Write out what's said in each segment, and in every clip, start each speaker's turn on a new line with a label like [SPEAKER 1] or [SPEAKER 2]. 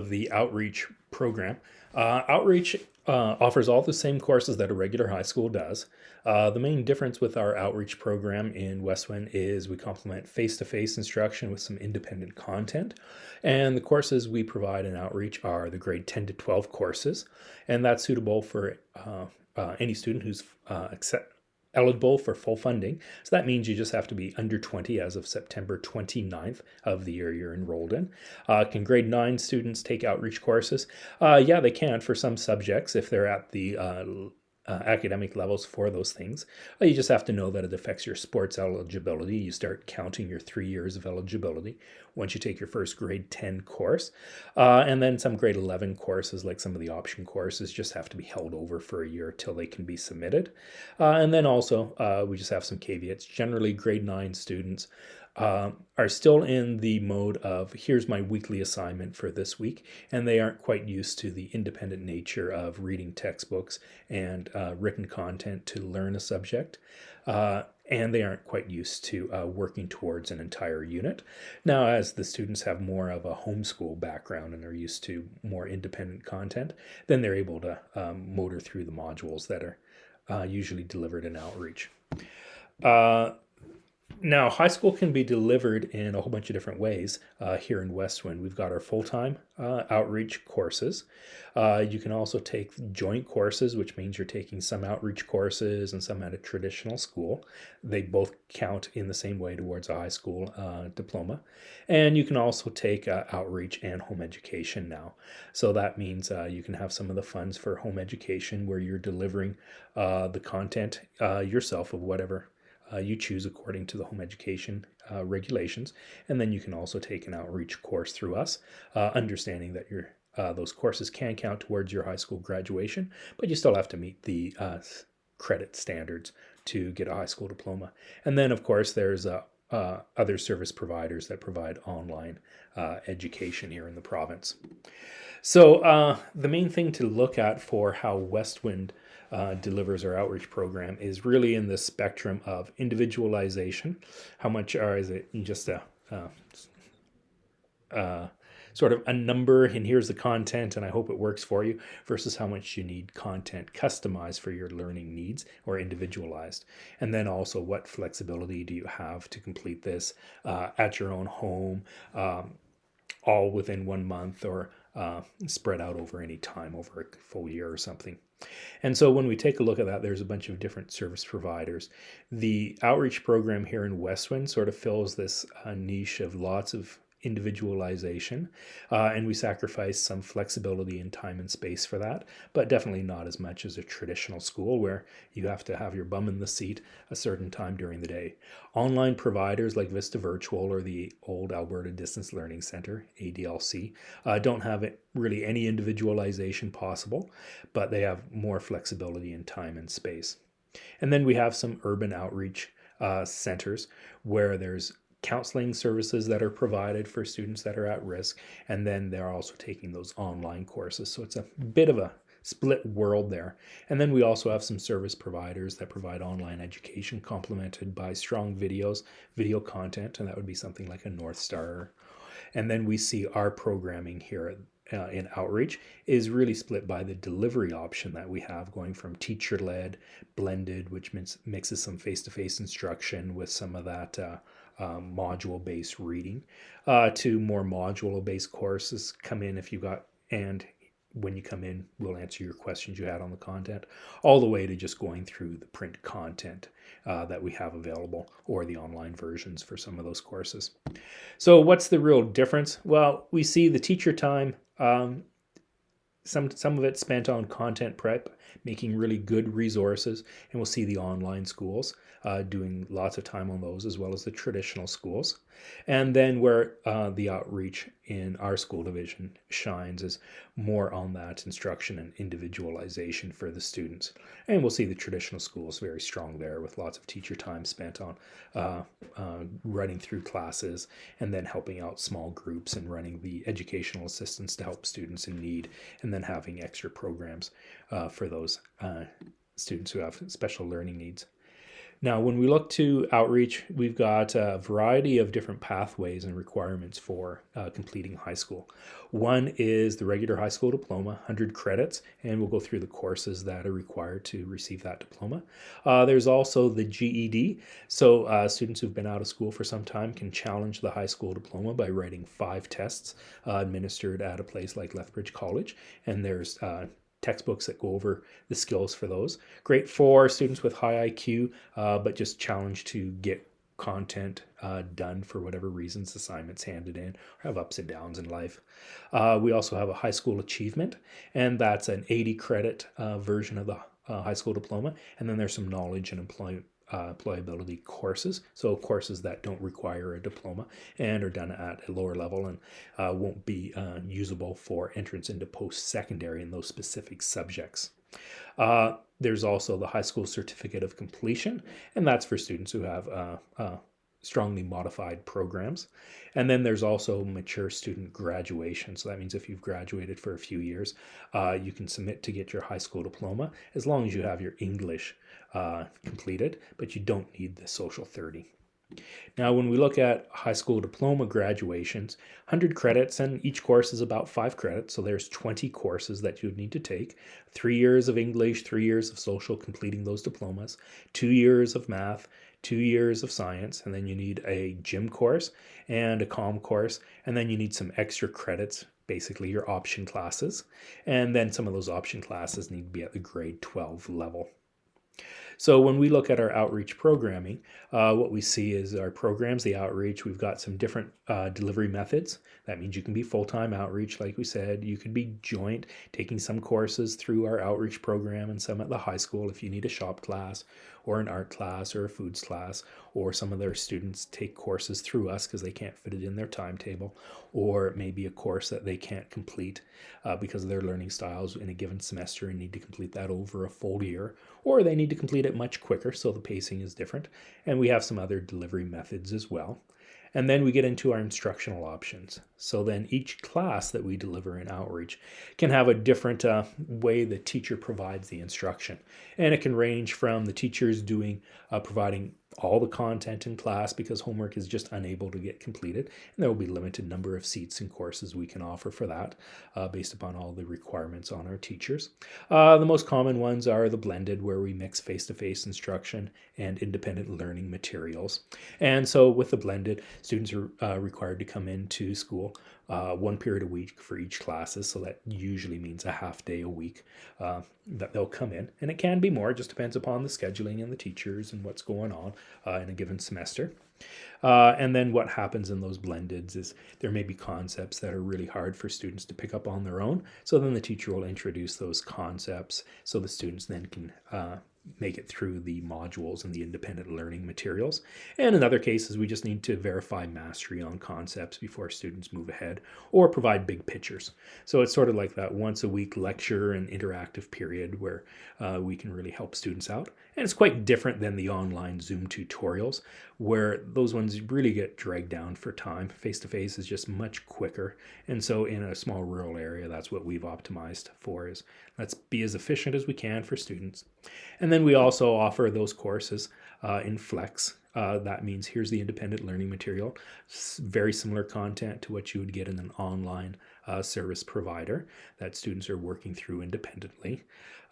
[SPEAKER 1] of the outreach program. Outreach offers all the same courses that a regular high school does. The main difference with our outreach program in Westwind is we complement face-to-face instruction with some independent content. And the courses we provide in outreach are the grade 10 to 12 courses, and that's suitable for any student who's eligible for full funding. So that means you just have to be under 20 as of September 29th of the year you're enrolled in. Can grade 9 students take outreach courses? Yeah, they can for some subjects if they're at the academic levels for those things. You just have to know that it affects your sports eligibility. You start counting your 3 years of eligibility once you take your first grade 10 course. And then some grade 11 courses, like some of the option courses, just have to be held over for a year till they can be submitted. And then also, we just have some caveats. Generally, grade 9 students are still in the mode of here's my weekly assignment for this week, and they aren't quite used to the independent nature of reading textbooks and written content to learn a subject. And they aren't quite used to working towards an entire unit. Now, as the students have more of a homeschool background and are used to more independent content, then they're able to motor through the modules that are usually delivered in outreach. Now, high school can be delivered in a whole bunch of different ways here in Westwind. We've got our full-time outreach courses. You can also take joint courses, which means you're taking some outreach courses and some at a traditional school. They both count in the same way towards a high school diploma. And you can also take outreach and home education now. So that means you can have some of the funds for home education where you're delivering the content yourself of whatever you choose according to the home education regulations. And then you can also take an outreach course through us, understanding that those courses can count towards your high school graduation, but you still have to meet the credit standards to get a high school diploma. And then, of course, there's other service providers that provide online education here in the province. So the main thing to look at for how Westwind delivers our outreach program is really in the spectrum of individualization. How much is it just a sort of a number, and here's the content, and I hope it works for you, versus how much you need content customized for your learning needs or individualized. And then also, what flexibility do you have to complete this at your own home, all within 1 month, or spread out over any time, over a full year or something. And so when we take a look at that, there's a bunch of different service providers. The outreach program here in Westwind sort of fills this niche of lots of individualization, and we sacrifice some flexibility in time and space for that, but definitely not as much as a traditional school where you have to have your bum in the seat a certain time during the day. Online providers like Vista Virtual or the old Alberta Distance Learning Center, ADLC, don't have really any individualization possible, but they have more flexibility in time and space. And then we have some urban outreach centers where there's counseling services that are provided for students that are at risk, and then they're also taking those online courses. So it's a bit of a split world there. And then we also have some service providers that provide online education complemented by strong video content, and that would be something like a North Star. And then we see our programming here in outreach is really split by the delivery option that we have, going from teacher-led, blended, which mixes some face-to-face instruction with some of that module-based reading, to more module-based courses come in if you got, and when you come in, we'll answer your questions you had on the content, all the way to just going through the print content that we have available, or the online versions for some of those courses. So what's the real difference? Well, we see the teacher time, some of it spent on content prep, making really good resources, and we'll see the online schools doing lots of time on those, as well as the traditional schools. And then where the outreach in our school division shines is more on that instruction and individualization for the students. And we'll see the traditional schools very strong there, with lots of teacher time spent on running through classes, and then helping out small groups and running the educational assistance to help students in need, and then having extra programs for those students who have special learning needs. Now, when we look to outreach, we've got a variety of different pathways and requirements for completing high school. One is the regular high school diploma, 100 credits, and we'll go through the courses that are required to receive that diploma. There's also the GED. So students who've been out of school for some time can challenge the high school diploma by writing 5 tests administered at a place like Lethbridge College. And there's textbooks that go over the skills for those. Great for students with high IQ, but just challenged to get content done for whatever reasons, assignments handed in, or have ups and downs in life. We also have a high school achievement, and that's an 80 credit version of the high school diploma. And then there's some knowledge and employability courses, so courses that don't require a diploma and are done at a lower level and won't be usable for entrance into post-secondary in those specific subjects. There's also the high school certificate of completion, and that's for students who have strongly modified programs. And then there's also mature student graduation. So that means if you've graduated for a few years, you can submit to get your high school diploma as long as you have your English completed, but you don't need the Social 30. Now, when we look at high school diploma graduations, 100 credits, and each course is about 5 credits, so there's 20 courses that you would need to take. 3 years of English, 3 years of social, completing those diplomas, 2 years of math, 2 years of science, and then you need a gym course and a comm course, and then you need some extra credits, basically your option classes, and then some of those option classes need to be at the grade 12 level. So when we look at our outreach programming, what we see is our programs, the outreach, we've got some different delivery methods. That means you can be full-time outreach, like we said. You could be joint, taking some courses through our outreach program and some at the high school if you need a shop class or an art class or a foods class, or some of their students take courses through us because they can't fit it in their timetable, or it may be a course that they can't complete because of their learning styles in a given semester and need to complete that over a full year, or they need to complete it much quicker, so the pacing is different. And we have some other delivery methods as well. And then we get into our instructional options. So then each class that we deliver in outreach can have a different way the teacher provides the instruction. And it can range from the teachers providing all the content in class because homework is just unable to get completed. And there will be a limited number of seats and courses we can offer for that based upon all the requirements on our teachers. The most common ones are the blended, where we mix face-to-face instruction and independent learning materials. And so with the blended, students are required to come into school 1 period a week for each classes. So that usually means a half day a week that they'll come in. And it can be more, it just depends upon the scheduling and the teachers and what's going on in a given semester. And then what happens in those blendeds is there may be concepts that are really hard for students to pick up on their own. So then the teacher will introduce those concepts so the students then can make it through the modules and the independent learning materials. And in other cases, we just need to verify mastery on concepts before students move ahead or provide big pictures. So it's sort of like that once a week lecture and interactive period where we can really help students out. And it's quite different than the online Zoom tutorials where those ones really get dragged down for time. Face-to-face is just much quicker. And so in a small rural area, that's what we've optimized for, is let's be as efficient as we can for students. And then we also offer those courses in Flex. That means here's the independent learning material, very similar content to what you would get in an online service provider that students are working through independently.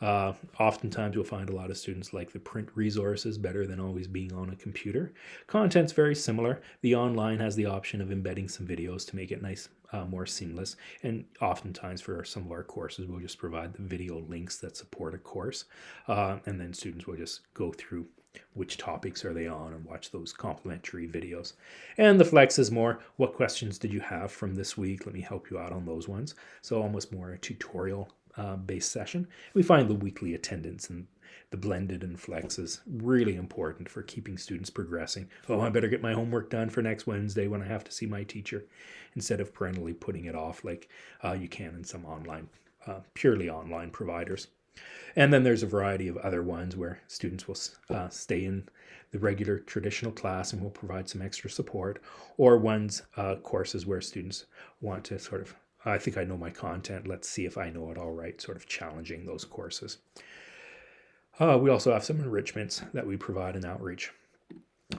[SPEAKER 1] Oftentimes you'll find a lot of students like the print resources better than always being on a computer. Content's very similar. The online has the option of embedding some videos to make it nice, more seamless. And oftentimes for some of our courses, we'll just provide the video links that support a course. And then students will just go through which topics are they on and watch those complimentary videos. And the Flex is more, what questions did you have from this week? Let me help you out on those ones. So almost more a tutorial based session. We find the weekly attendance and the blended and Flex is really important for keeping students progressing. Oh, I better get my homework done for next Wednesday when I have to see my teacher, instead of parentally putting it off like you can in some online, purely online providers. And then there's a variety of other ones where students will stay in the regular traditional class and will provide some extra support, or courses where students want to sort of, I think I know my content, let's see if I know it all right, sort of challenging those courses. We also have some enrichments that we provide in outreach.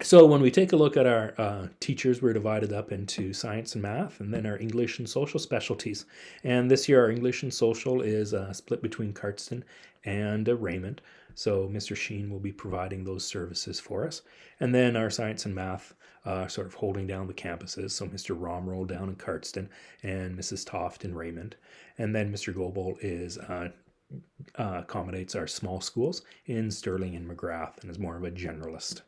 [SPEAKER 1] So when we take a look at our teachers, we're divided up into science and math, and then our English and social specialties. And this year, our English and social is split between Cardston and Raymond. So Mr. Sheen will be providing those services for us. And then our science and math sort of holding down the campuses. So Mr. Romroll down in Cardston and Mrs. Toft in Raymond. And then Mr. Goebel is accommodates our small schools in Sterling and McGrath and is more of a generalist.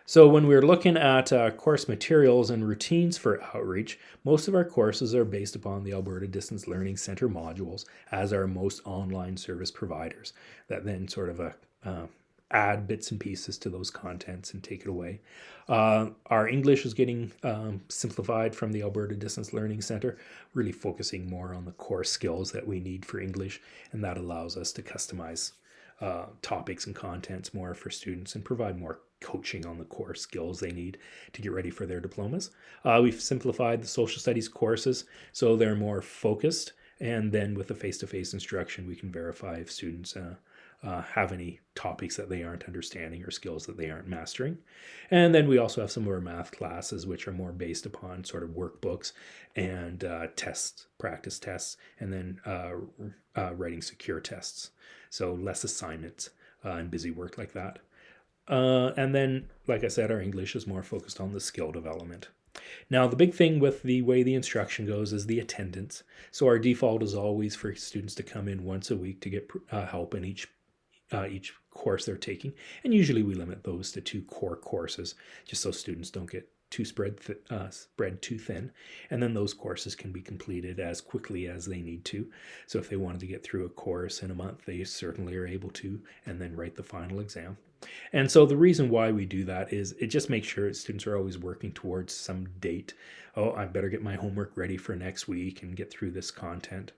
[SPEAKER 1] So when we're looking at course materials and routines for outreach, most of our courses are based upon the Alberta Distance Learning Centre modules as our most online service providers that then sort of add bits and pieces to those contents and take it away. Our English is getting simplified from the Alberta Distance Learning Centre, really focusing more on the core skills that we need for English, and that allows us to customize topics and contents more for students and provide more coaching on the core skills they need to get ready for their diplomas. We've simplified the social studies courses so they're more focused, and then with the face-to-face instruction, we can verify if students have any topics that they aren't understanding or skills that they aren't mastering. And then we also have some of our math classes, which are more based upon sort of workbooks and tests, practice tests, and then writing secure tests. So less assignments and busy work like that. And then, like I said, our English is more focused on the skill development. Now, the big thing with the way the instruction goes is the attendance. So our default is always for students to come in once a week to get help in each course they're taking. And usually we limit those to 2 core courses, just so students don't get too spread too thin. And then those courses can be completed as quickly as they need to. So if they wanted to get through a course in a month, they certainly are able to, and then write the final exam. And so the reason why we do that is it just makes sure students are always working towards some date. Oh, I better get my homework ready for next week and get through this content.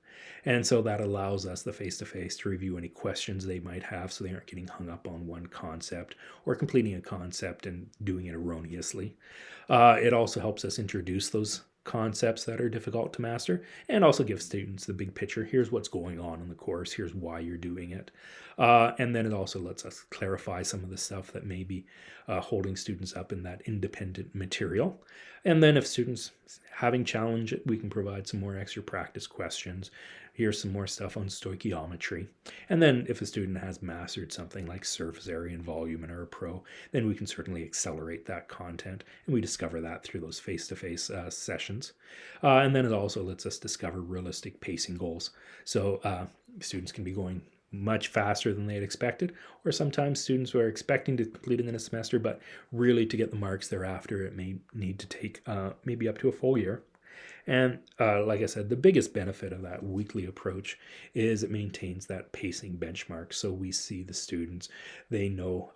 [SPEAKER 1] And so that allows us the face-to-face to review any questions they might have so they aren't getting hung up on one concept or completing a concept and doing it erroneously. It also helps us introduce those concepts that are difficult to master and also give students the big picture. Here's what's going on in the course. Here's why you're doing it. And then it also lets us clarify some of the stuff that may be holding students up in that independent material. And then if students having challenge, we can provide some more extra practice questions. Here's some more stuff on stoichiometry. And then if a student has mastered something like surface area and volume and are a pro, then we can certainly accelerate that content. And we discover that through those face-to-face sessions. And then it also lets us discover realistic pacing goals. So students can be going much faster than they had expected, or sometimes students who are expecting to complete it in a semester, but really to get the marks thereafter, it may need to take maybe up to a full year. And like I said, the biggest benefit of that weekly approach is it maintains that pacing benchmark. So we see the students, they know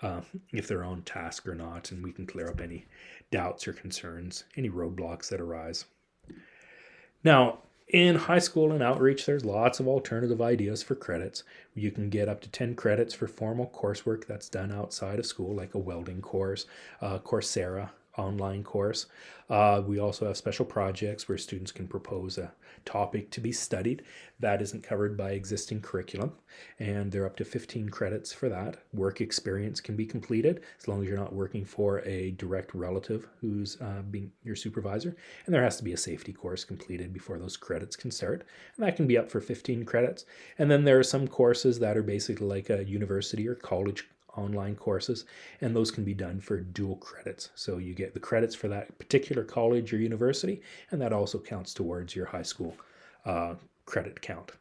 [SPEAKER 1] if they're on task or not, and we can clear up any doubts or concerns, any roadblocks that arise. Now, in high school and outreach, there's lots of alternative ideas for credits. You can get up to 10 credits for formal coursework that's done outside of school, like a welding course, Coursera online course. We also have special projects where students can propose a topic to be studied that isn't covered by existing curriculum, and they're up to 15 credits for that. Work experience can be completed as long as you're not working for a direct relative who's being your supervisor, and there has to be a safety course completed before those credits can start, and that can be up for 15 credits. And then there are some courses that are basically like a university or college online courses, and those can be done for dual credits. So you get the credits for that particular college or university, and that also counts towards your high school credit count.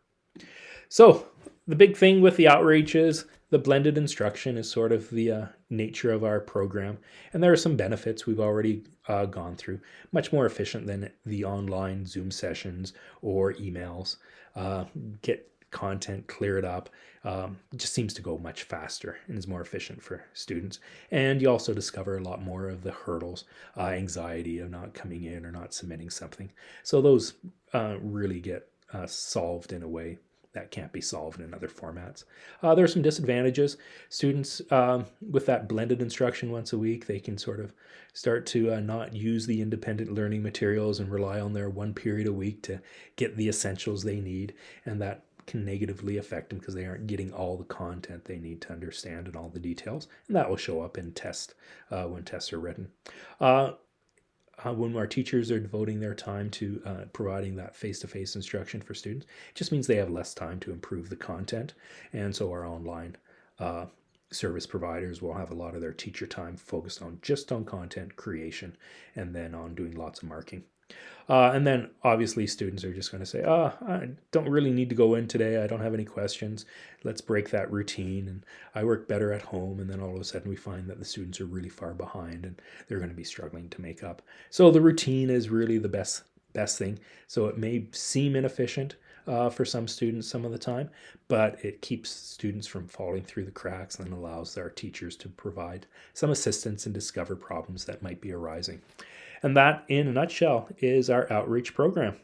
[SPEAKER 1] So the big thing with the outreach is the blended instruction is sort of the nature of our program, and there are some benefits we've already gone through. Much more efficient than the online Zoom sessions or emails. Get content, clear it up. Just seems to go much faster and is more efficient for students. And you also discover a lot more of the hurdles, anxiety of not coming in or not submitting something. So those really get solved in a way that can't be solved in other formats. There are some disadvantages. Students with that blended instruction once a week, they can sort of start to not use the independent learning materials and rely on their one period a week to get the essentials they need, and that can negatively affect them because they aren't getting all the content they need to understand and all the details. And that will show up in when tests are written. When our teachers are devoting their time to providing that face-to-face instruction for students, it just means they have less time to improve the content. And so our online service providers will have a lot of their teacher time focused on just on content creation and then on doing lots of marking. And then obviously students are just going to say, I don't really need to go in today. I don't have any questions. Let's break that routine. And I work better at home. And then all of a sudden we find that the students are really far behind and they're going to be struggling to make up. So the routine is really the best thing. So it may seem inefficient for some students some of the time, but it keeps students from falling through the cracks and allows our teachers to provide some assistance and discover problems that might be arising. And that, in a nutshell, is our outreach program.